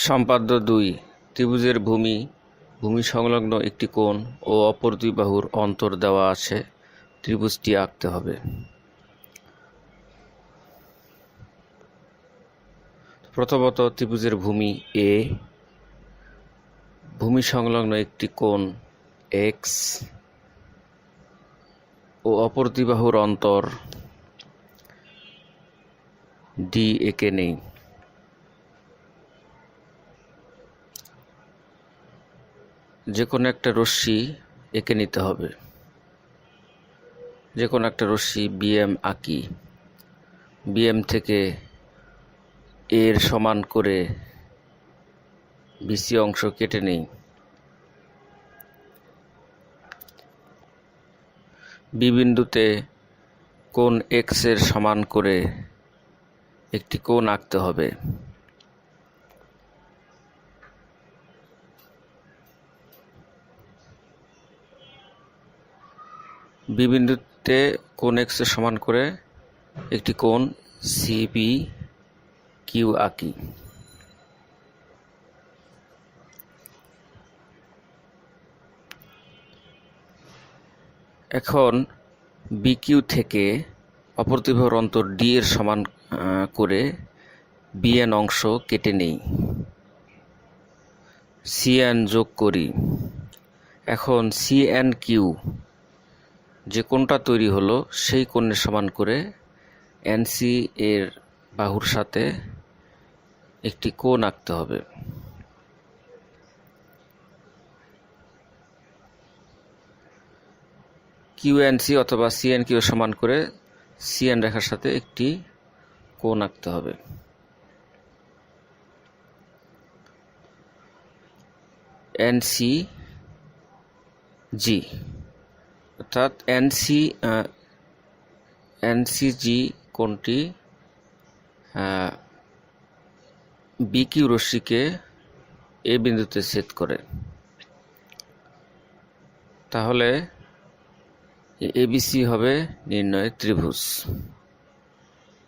সম্পাদ্য ২ ত্রিভুজের ভূমি সংলগ্ন একটি কোণ ও অপর দুই বাহুর অন্তর দেওয়া আছে। ত্রিভুজটি আঁকতে হবে। প্রথমত ত্রিভুজের ভূমি এ, ভূমি সংলগ্ন একটি কোণ এক্স ও অপর দুই বাহুর অন্তর ডি এঁকে নেই। যে কোনো একটা রশ্মি এঁকে নিতে হবে। যে কোনো একটা রশ্মি বিএম আঁকি। বিএম থেকে এর সমান করে বিসি অংশ কেটে নেই। বি বিন্দুতে কোণ এক্স এর সমান করে একটি কোণ আঁকতে হবে। বি বিন্দুতে কোণ এক্স এর সমান করে একটি কোণ সিবি কিউ আঁকি। এখন বিকিউ থেকে অপর দুই বাহুর অন্তর ডি এর সমান করে বিএন অংশ কেটে নেই। সিএন যোগ করি। এখন সিএন কিউ যে কোণটা তৈরি হলো সেই কোণের সমান করে এনসি এর বাহুর সাথে একটি কোণ আঁকতে হবে। কিউএনসি অথবা সিএন কিউ সমান করে সিএন রেখার সাথে একটি কোণ আঁকতে হবে। এনসি জি অর্থাৎ এনসিজি কোণটি বিকিউ রশ্মিকে এ বিন্দুতে ছেদ করে। তাহলে এবিসি হবে নির্ণয় ত্রিভুজ।